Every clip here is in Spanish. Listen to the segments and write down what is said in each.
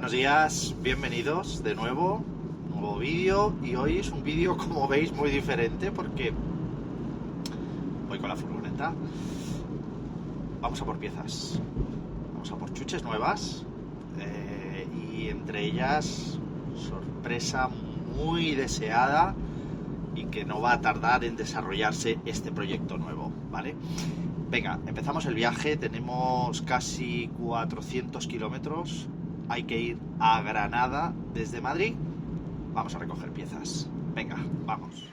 Buenos días, bienvenidos de nuevo, nuevo vídeo, y hoy es un vídeo, como veis, muy diferente porque voy con la furgoneta. Vamos a por piezas, vamos a por chuches nuevas, y entre ellas sorpresa muy deseada y que no va a tardar en desarrollarse este proyecto nuevo, ¿vale? Venga, empezamos el viaje, tenemos casi 400 kilómetros, hay que ir a Granada desde Madrid, vamos a recoger piezas. Venga, vamos.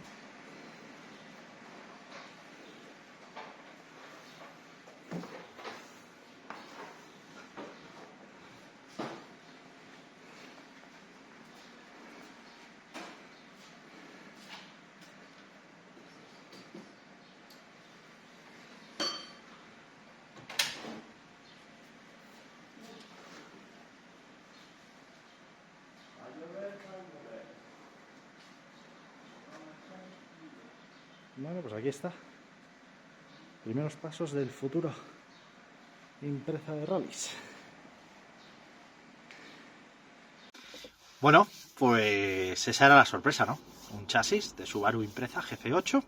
Bueno, pues aquí está. Primeros pasos del futuro Impreza de rallies. Bueno, pues esa era la sorpresa, ¿no? Un chasis de Subaru Impreza GC8.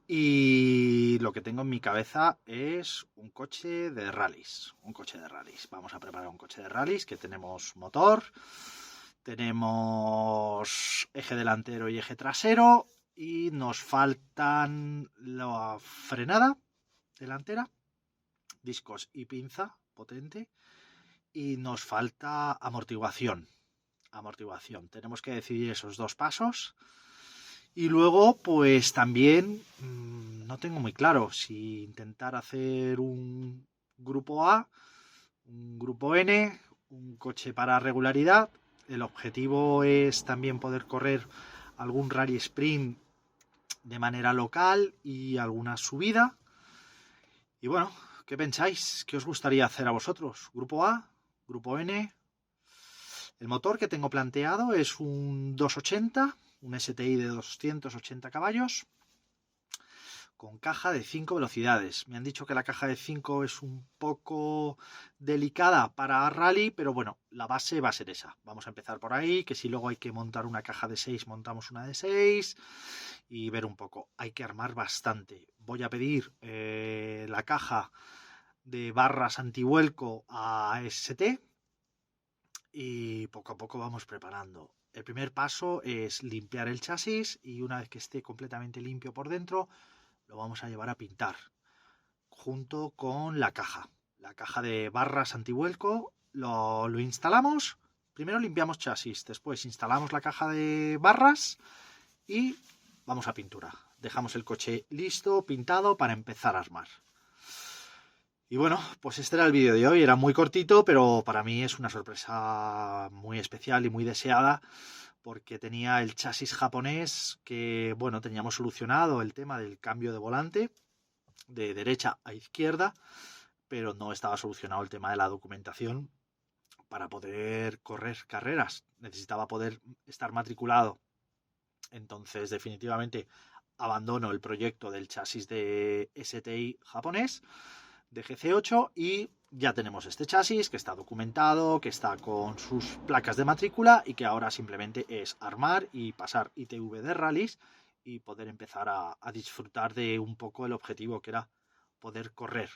Y lo que tengo en mi cabeza es un coche de rallies. Un coche de rallies. Vamos a preparar un coche de rallies que tenemos motor, tenemos eje delantero y eje trasero, y nos faltan la frenada delantera, discos y pinza potente, y nos falta amortiguación. Tenemos que decidir esos dos pasos. Y luego, pues también no tengo muy claro si intentar hacer un grupo A, un grupo N, un coche para regularidad. El objetivo es también poder correr algún rally sprint de manera local y alguna subida. Y bueno, ¿qué pensáis? ¿Qué os gustaría hacer a vosotros? ¿Grupo A? ¿Grupo N? El motor que tengo planteado es un 280, un STI de 280 caballos, con caja de 5 velocidades. Me han dicho que la caja de 5 es un poco delicada para rally, pero bueno, la base va a ser esa. Vamos a empezar por ahí, que si luego hay que montar una caja de 6, montamos una de 6 y ver un poco. Hay que armar bastante. Voy a pedir la caja de barras antivuelco a ST y poco a poco vamos preparando. El primer paso es limpiar el chasis y una vez que esté completamente limpio por dentro, lo vamos a llevar a pintar junto con la caja de barras antivuelco. Lo instalamos, primero limpiamos chasis, después instalamos la caja de barras y vamos a pintura. Dejamos el coche listo, pintado, para empezar a armar. Y bueno, pues este era el vídeo de hoy. Era muy cortito, pero para mí es una sorpresa muy especial y muy deseada, porque tenía el chasis japonés que, bueno, teníamos solucionado el tema del cambio de volante de derecha a izquierda, pero no estaba solucionado el tema de la documentación para poder correr carreras. Necesitaba poder estar matriculado. Entonces, definitivamente, abandono el proyecto del chasis de STI japonés, de GC8, y ya tenemos este chasis que está documentado, que está con sus placas de matrícula y que ahora simplemente es armar y pasar ITV de rallies y poder empezar a disfrutar de un poco el objetivo, que era poder correr.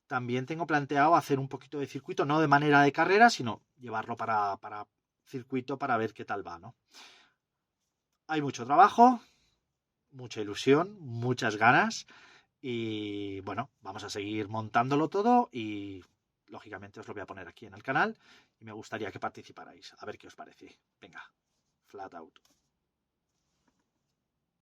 También tengo planteado hacer un poquito de circuito, no de manera de carrera, sino llevarlo para circuito para ver qué tal va, ¿no? Hay mucho trabajo, mucha ilusión, muchas ganas. Y bueno, vamos a seguir montándolo todo y lógicamente os lo voy a poner aquí en el canal y me gustaría que participarais. A ver qué os parece. Venga, flat out.